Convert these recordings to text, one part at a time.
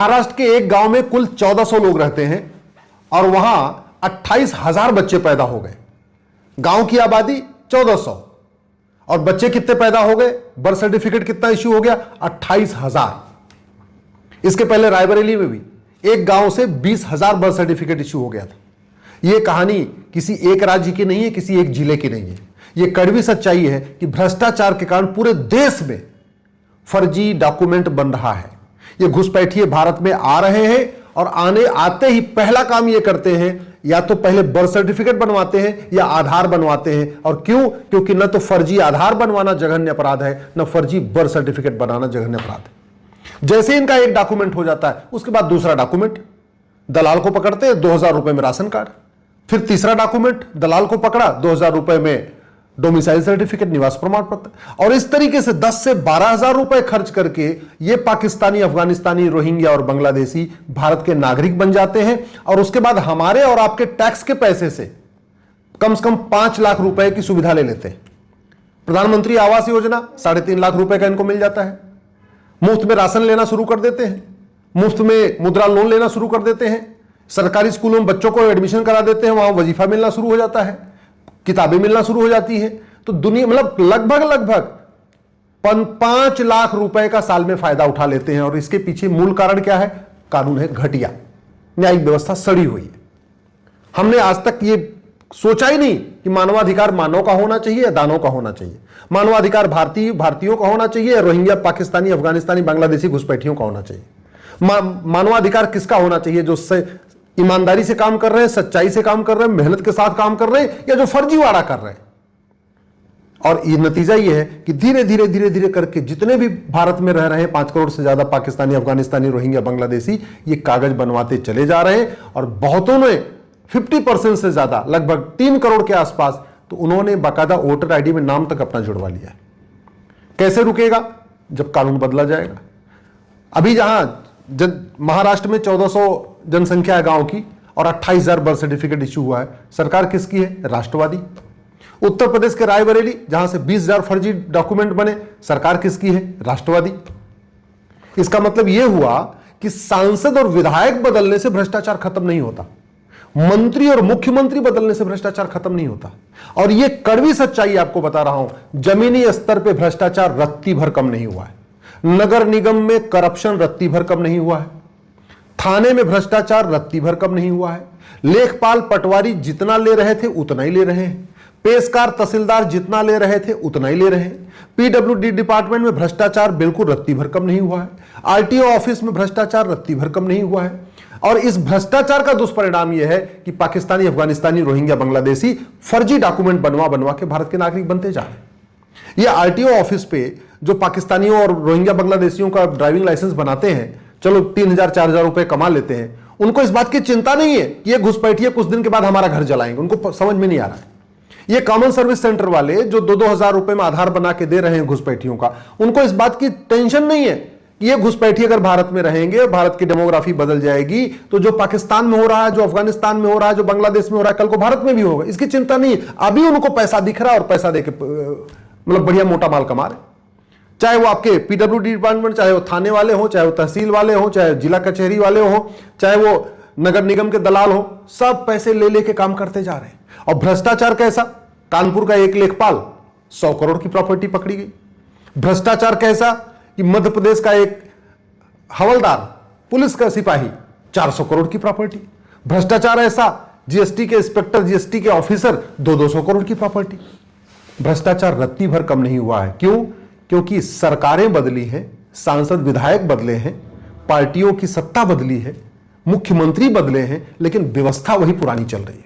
महाराष्ट्र के एक गांव में कुल 1400 लोग रहते हैं और वहां 28,000 बच्चे पैदा हो गए। गांव की आबादी 1400 और बच्चे कितने पैदा हो गए, बर्थ सर्टिफिकेट कितना इश्यू हो गया, 28,000। इसके पहले रायबरेली में भी एक गांव से 20,000 बर्थ सर्टिफिकेट इश्यू हो गया था। यह कहानी किसी एक राज्य की नहीं है, किसी एक जिले की नहीं है। यह कड़वी सच्चाई है कि भ्रष्टाचार के कारण पूरे देश में फर्जी डॉक्यूमेंट बन रहा है। ये घुसपैठिए भारत में आ रहे हैं और आते ही पहला काम ये करते हैं, या तो पहले बर्थ सर्टिफिकेट बनवाते हैं या आधार बनवाते हैं। और क्यों? क्योंकि न तो फर्जी आधार बनवाना जघन्य अपराध है, न फर्जी बर्थ सर्टिफिकेट बनाना जघन्य अपराध है। जैसे इनका एक डॉक्यूमेंट हो जाता है, उसके बाद दूसरा डॉक्यूमेंट, दलाल को पकड़ते हैं 2,000 रुपए में राशन कार्ड, फिर तीसरा डॉक्यूमेंट, दलाल को पकड़ा 2,000 रुपए में डोमिसाइल सर्टिफिकेट, निवास प्रमाण पत्र। और इस तरीके से 10 से 12,000 रुपए खर्च करके ये पाकिस्तानी, अफगानिस्तानी, रोहिंग्या और बांग्लादेशी भारत के नागरिक बन जाते हैं। और उसके बाद हमारे और आपके टैक्स के पैसे से कम 5 लाख रुपए की सुविधा ले लेते हैं। प्रधानमंत्री आवास योजना 3.5 लाख रुपए का इनको मिल जाता है। मुफ्त में राशन लेना शुरू कर देते हैं, मुफ्त में मुद्रा लोन लेना शुरू कर देते हैं, सरकारी स्कूलों में बच्चों को एडमिशन करा देते हैं, वहां वजीफा मिलना शुरू हो जाता है, किताबें मिलना शुरू हो जाती है। तो दुनिया मतलब लगभग 5 लाख रुपए का साल में फायदा उठा लेते हैं। और इसके पीछे मूल कारण क्या है? कानून है घटिया, न्यायिक व्यवस्था सड़ी हुई है। हमने आज तक ये सोचा ही नहीं कि मानवाधिकार मानव का होना चाहिए या दानों का होना चाहिए। मानवाधिकार भारतीयों का होना चाहिए या रोहिंग्या, पाकिस्तानी, अफगानिस्तानी, बांग्लादेशी घुसपैठियों का होना चाहिए। मानवाधिकार किसका होना चाहिए? जो ईमानदारी से काम कर रहे हैं, सच्चाई से काम कर रहे हैं, मेहनत के साथ काम कर रहे हैं, या जो फर्जीवाड़ा कर रहे हैं। और ये नतीजा ये है कि धीरे धीरे करके जितने भी भारत में रह रहे हैं 5 करोड़ से ज्यादा पाकिस्तानी, अफगानिस्तानी, रोहिंग्या, बांग्लादेशी, ये कागज बनवाते चले जा रहे हैं। और बहुतों ने 50% से ज्यादा, लगभग 3 करोड़ के आसपास, तो उन्होंने बाकायदा वोटर आईडी में नाम तक अपना जुड़वा लिया है। कैसे रुकेगा? जब कानून बदला जाएगा। अभी जहां महाराष्ट्र में 1400 जनसंख्या है गांव की और 28,000 बर्थ सर्टिफिकेट इश्यू हुआ है, सरकार किसकी है? राष्ट्रवादी। उत्तर प्रदेश के रायबरेली जहां से 20,000 फर्जी डॉक्यूमेंट बने, सरकार किसकी है? राष्ट्रवादी। इसका मतलब यह हुआ कि सांसद और विधायक बदलने से भ्रष्टाचार खत्म नहीं होता, मंत्री और मुख्यमंत्री बदलने से भ्रष्टाचार खत्म नहीं होता। और यह कड़वी सच्चाई आपको बता रहा हूं, जमीनी स्तर पर भ्रष्टाचार रत्ती भर कम नहीं हुआ है। नगर निगम में करप्शन रत्ती भर कम नहीं हुआ है, थाने में भ्रष्टाचार रत्ती भर कम नहीं हुआ है, लेखपाल पटवारी जितना ले रहे थे उतना ही ले रहे हैं, पेशकार तहसीलदार जितना ले रहे थे उतना ही ले रहे हैं, पीडब्ल्यूडी डिपार्टमेंट में भ्रष्टाचार बिल्कुल रत्ती भर कम नहीं हुआ है, आरटीओ ऑफिस में भ्रष्टाचार रत्ती भर कम नहीं हुआ है। और इस भ्रष्टाचार का दुष्परिणाम यह है कि पाकिस्तानी, अफगानिस्तानी, रोहिंग्या, बांग्लादेशी फर्जी डॉक्यूमेंट बनवा के भारत के नागरिक बनते जा रहे हैं। यह आरटीओ ऑफिस पे जो पाकिस्तानियों और रोहिंग्या, बांग्लादेशियों का ड्राइविंग लाइसेंस बनाते हैं, चलो 3,000-4,000 रुपए कमा लेते हैं, उनको इस बात की चिंता नहीं है कि ये घुसपैठिए कुछ दिन के बाद हमारा घर जलाएंगे। उनको समझ में नहीं आ रहा है। ये कॉमन सर्विस सेंटर वाले जो 2,000 रुपए में आधार बना के दे रहे हैं घुसपैठियों का, उनको इस बात की टेंशन नहीं है कि ये घुसपैठी अगर भारत में रहेंगे, भारत की डेमोग्राफी बदल जाएगी, तो जो पाकिस्तान में हो रहा है, जो अफगानिस्तान में हो रहा है, जो बांग्लादेश में हो रहा है, कल को भारत में भी होगा। इसकी चिंता नहीं है। अभी उनको पैसा दिख रहा है और पैसा देके मतलब बढ़िया मोटा माल कमा रहे। चाहे वो आपके पीडब्ल्यूडी डिपार्टमेंट, चाहे वो थाने वाले हो, चाहे वो तहसील वाले हो, चाहे जिला कचहरी वाले हो, चाहे वो नगर निगम के दलाल हो, सब पैसे ले लेके काम करते जा रहे हैं। और भ्रष्टाचार कैसा? कानपुर का एक लेखपाल 100 करोड़ की प्रॉपर्टी पकड़ी गई। भ्रष्टाचार कैसा कि मध्य प्रदेश का एक हवलदार, पुलिस का सिपाही 400 करोड़ की प्रॉपर्टी। भ्रष्टाचार ऐसा, जीएसटी के इंस्पेक्टर, जीएसटी के ऑफिसर 200 करोड़ की प्रॉपर्टी। भ्रष्टाचार रत्ती भर कम नहीं हुआ है। क्यों? क्योंकि सरकारें बदली हैं, सांसद विधायक बदले हैं, पार्टियों की सत्ता बदली है, मुख्यमंत्री बदले हैं, लेकिन व्यवस्था वही पुरानी चल रही है।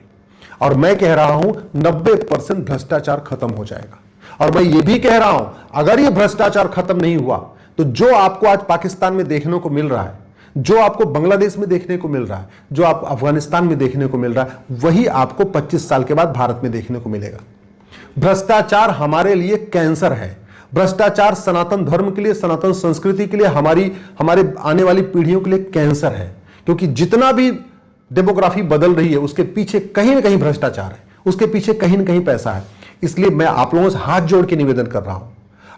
और मैं कह रहा हूं 90% भ्रष्टाचार खत्म हो जाएगा। और मैं ये भी कह रहा हूं, अगर ये भ्रष्टाचार खत्म नहीं हुआ तो जो आपको आज पाकिस्तान में देखने को मिल रहा है, जो आपको बांग्लादेश में देखने को मिल रहा है, जो आप अफगानिस्तान में देखने को मिल रहा है, वही आपको 25 साल के बाद भारत में देखने को मिलेगा। भ्रष्टाचार हमारे लिए कैंसर है। भ्रष्टाचार सनातन धर्म के लिए, सनातन संस्कृति के लिए, हमारे आने वाली पीढ़ियों के लिए कैंसर है। क्योंकि जितना भी डेमोग्राफी बदल रही है उसके पीछे कहीं ना कहीं भ्रष्टाचार है, उसके पीछे कहीं ना कहीं पैसा है। इसलिए मैं आप लोगों से हाथ जोड़ के निवेदन कर रहा हूं,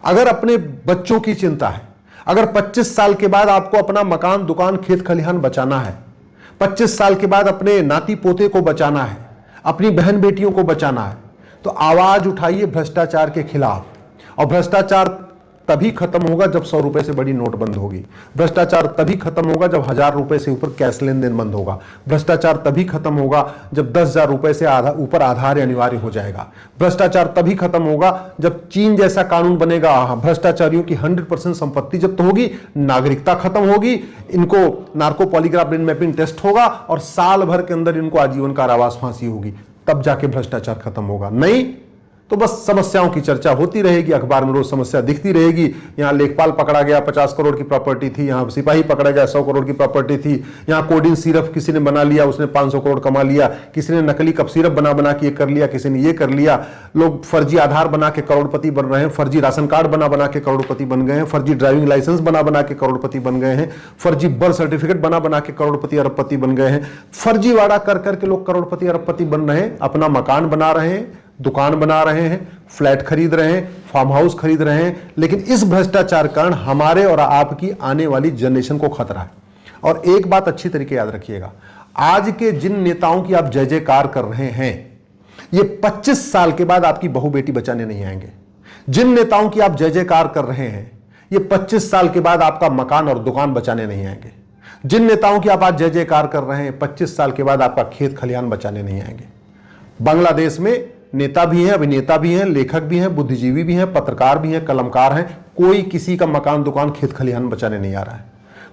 अगर अपने बच्चों की चिंता है, अगर 25 साल के बाद आपको अपना मकान, दुकान, खेत खलिहान बचाना है, 25 साल के बाद अपने नाती पोते को बचाना है, अपनी बहन बेटियों को बचाना है, तो आवाज उठाइए भ्रष्टाचार के खिलाफ। और भ्रष्टाचार तभी खत्म होगा जब 100 रुपए से बड़ी नोट बंद होगी। भ्रष्टाचार तभी खत्म होगा जब 1000 रुपए से ऊपर कैश लेन देन बंद होगा। भ्रष्टाचार तभी खत्म होगा जब 10,000 रुपए से ऊपर आधार अनिवार्य हो जाएगा। भ्रष्टाचार तभी खत्म होगा जब चीन जैसा कानून बनेगा। भ्रष्टाचारियों की 100% संपत्ति जब्त होगी, नागरिकता खत्म होगी, इनको narco polygraph brain mapping test होगा और साल भर के अंदर इनको आजीवन कारावास, फांसी होगी, तब जाके भ्रष्टाचार खत्म होगा। नहीं तो बस समस्याओं की चर्चा होती रहेगी, अखबार में रोज समस्या दिखती रहेगी। यहाँ लेखपाल पकड़ा गया, 50 करोड़ की प्रॉपर्टी थी, यहाँ सिपाही पकड़ा गया, 100 करोड़ की प्रॉपर्टी थी, यहाँ कोडिन सिरप किसी ने बना लिया, उसने 500 करोड़ कमा लिया, किसी ने नकली कप सिरप बना के ये कर लिया, किसी ने ये कर लिया। लोग फर्जी आधार बना के करोड़पति बन रहे हैं, फर्जी राशन कार्ड बना के करोड़पति बन गए हैं, फर्जी ड्राइविंग लाइसेंस बना के करोड़पति बन गए हैं, फर्जी बर्थ सर्टिफिकेट बना के करोड़पति अरबपति बन गए हैं। फर्जीवाड़ा कर करके लोग करोड़पति अरबपति बन रहे हैं, अपना मकान बना रहे हैं, दुकान बना रहे हैं, फ्लैट खरीद रहे हैं, फार्म हाउस खरीद रहे हैं। लेकिन इस भ्रष्टाचार कारण हमारे और आपकी आने वाली जनरेशन को खतरा है। और एक बात अच्छी तरीके याद रखिएगा, आज के जिन नेताओं की आप जय जयकार कर रहे हैं, ये 25 साल के बाद आपकी बहू बेटी बचाने नहीं आएंगे। जिन नेताओं की आप जय जयकार कर रहे हैं, ये 25 साल के बाद आपका मकान और दुकान बचाने नहीं आएंगे। जिन नेताओं की आप आज जय जयकार कर रहे हैं, 25 साल के बाद आपका खेत खलिहान बचाने नहीं आएंगे। बांग्लादेश में नेता भी हैं, अभिनेता भी हैं, लेखक भी हैं, बुद्धिजीवी भी हैं, पत्रकार भी हैं, कलमकार हैं, कोई किसी का मकान, दुकान, खेत खलिहान बचाने नहीं आ रहा है।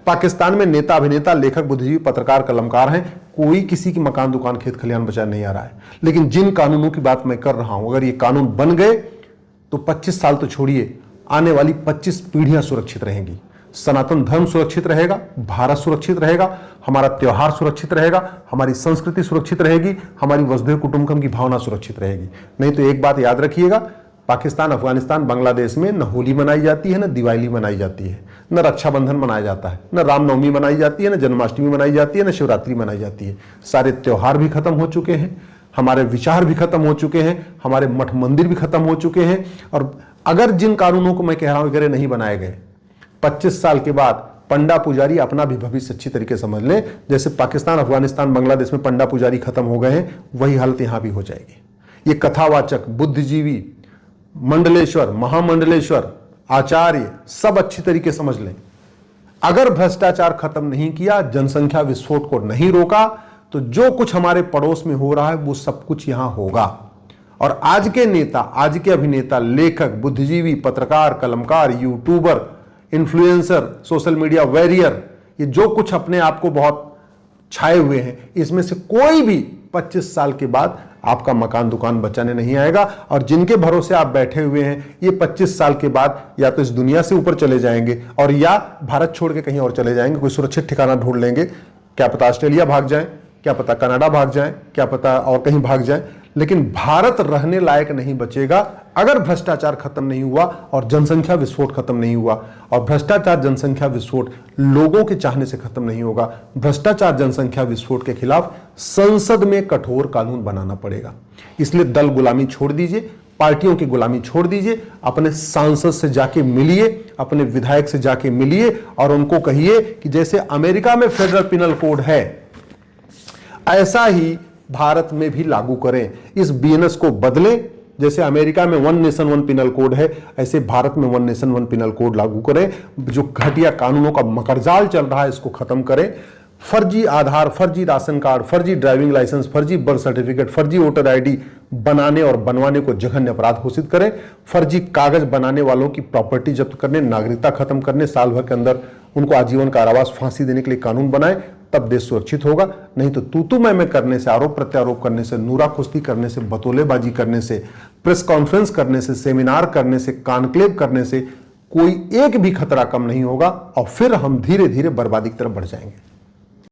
पाकिस्तान में नेता, अभिनेता, लेखक, बुद्धिजीवी, पत्रकार, कलमकार हैं, कोई किसी की मकान, दुकान, खेत खलिहान बचाने नहीं आ रहा है। लेकिन जिन कानूनों की बात मैं कर रहा हूं, अगर ये कानून बन गए तो 25 साल तो छोड़िए, आने वाली 25 पीढ़ियां सुरक्षित रहेंगी। सनातन धर्म सुरक्षित रहेगा, भारत सुरक्षित रहेगा, हमारा त्योहार सुरक्षित रहेगा, हमारी संस्कृति सुरक्षित रहेगी, हमारी वसुधैव कुटुंबकम की भावना सुरक्षित रहेगी। नहीं तो एक बात याद रखिएगा, पाकिस्तान, अफगानिस्तान, बांग्लादेश में न होली मनाई जाती है, न दिवाली मनाई जाती है, न रक्षाबंधन मनाया जाता है, न रामनवमी मनाई जाती है, न जन्माष्टमी मनाई जाती है, न शिवरात्रि मनाई जाती है। सारे त्योहार भी खत्म हो चुके हैं, हमारे विचार भी खत्म हो चुके हैं, हमारे मठ मंदिर भी खत्म हो चुके हैं। और अगर जिन कानूनों को मैं कह रहा हूं वगैरह नहीं बनाए गए, 25 साल के बाद पंडा पुजारी अपना भी भविष्य अच्छी तरीके समझ लें। जैसे पाकिस्तान, अफगानिस्तान, बांग्लादेश में पंडा पुजारी खत्म हो गए हैं, वही हालत यहां भी हो जाएगी। ये कथावाचक, बुद्धिजीवी, मंडलेश्वर, महामंडलेश्वर, आचार्य सब अच्छी तरीके समझ लें। अगर भ्रष्टाचार खत्म नहीं किया, जनसंख्या विस्फोट को नहीं रोका, तो जो कुछ हमारे पड़ोस में हो रहा है वो सब कुछ यहां होगा। और आज के नेता, आज के अभिनेता, लेखक, बुद्धिजीवी, पत्रकार, कलमकार, YouTuber, influencer, social media warrior, ये जो कुछ अपने आप को बहुत छाए हुए हैं, इसमें से कोई भी 25 साल के बाद आपका मकान, दुकान बचाने नहीं आएगा। और जिनके भरोसे आप बैठे हुए हैं, ये 25 साल के बाद या तो इस दुनिया से ऊपर चले जाएंगे और या भारत छोड़ के कहीं और चले जाएंगे, कोई सुरक्षित ठिकाना ढूंढ लेंगे। क्या पता ऑस्ट्रेलिया भाग जाएं, क्या पता कनाडा भाग जाएं, क्या पता और कहीं भाग जाएं, लेकिन भारत रहने लायक नहीं बचेगा अगर भ्रष्टाचार खत्म नहीं हुआ और जनसंख्या विस्फोट खत्म नहीं हुआ। और भ्रष्टाचार, जनसंख्या विस्फोट लोगों के चाहने से खत्म नहीं होगा। भ्रष्टाचार, जनसंख्या विस्फोट के खिलाफ संसद में कठोर कानून बनाना पड़ेगा। इसलिए दल गुलामी छोड़ दीजिए, पार्टियों की गुलामी छोड़ दीजिए, अपने सांसद से जाके मिलिए, अपने विधायक से जाके मिलिए और उनको कहिए कि जैसे अमेरिका में फेडरल पिनल कोड है, ऐसा ही भारत में भी लागू करें। इस बीएनएस को बदलें। जैसे अमेरिका में 1 नेशन 1 पिनल कोड है, ऐसे भारत में 1 नेशन 1 पिनल कोड लागू करें। जो घटिया कानूनों का मकरजाल चल रहा है, इसको खत्म करें। फर्जी आधार, फर्जी राशन कार्ड, फर्जी ड्राइविंग लाइसेंस, फर्जी बर्थ सर्टिफिकेट, फर्जी वोटर आईडी बनाने और बनवाने को जघन्य अपराध घोषित करें। फर्जी कागज बनाने वालों की प्रॉपर्टी जब्त करने, नागरिकता खत्म करने, साल भर के अंदर उनको आजीवन कारावास, फांसी देने के लिए कानून बनाए, तब देश सुरक्षित होगा। नहीं तो तू मैं करने से, आरोप प्रत्यारोप करने से, नूरा कुश्ती करने से, बतौलेबाजी करने से, प्रेस कॉन्फ्रेंस करने से, सेमिनार करने से, कॉन्क्लेव करने से कोई एक भी खतरा कम नहीं होगा और फिर हम धीरे धीरे बर्बादी की तरफ बढ़ जाएंगे।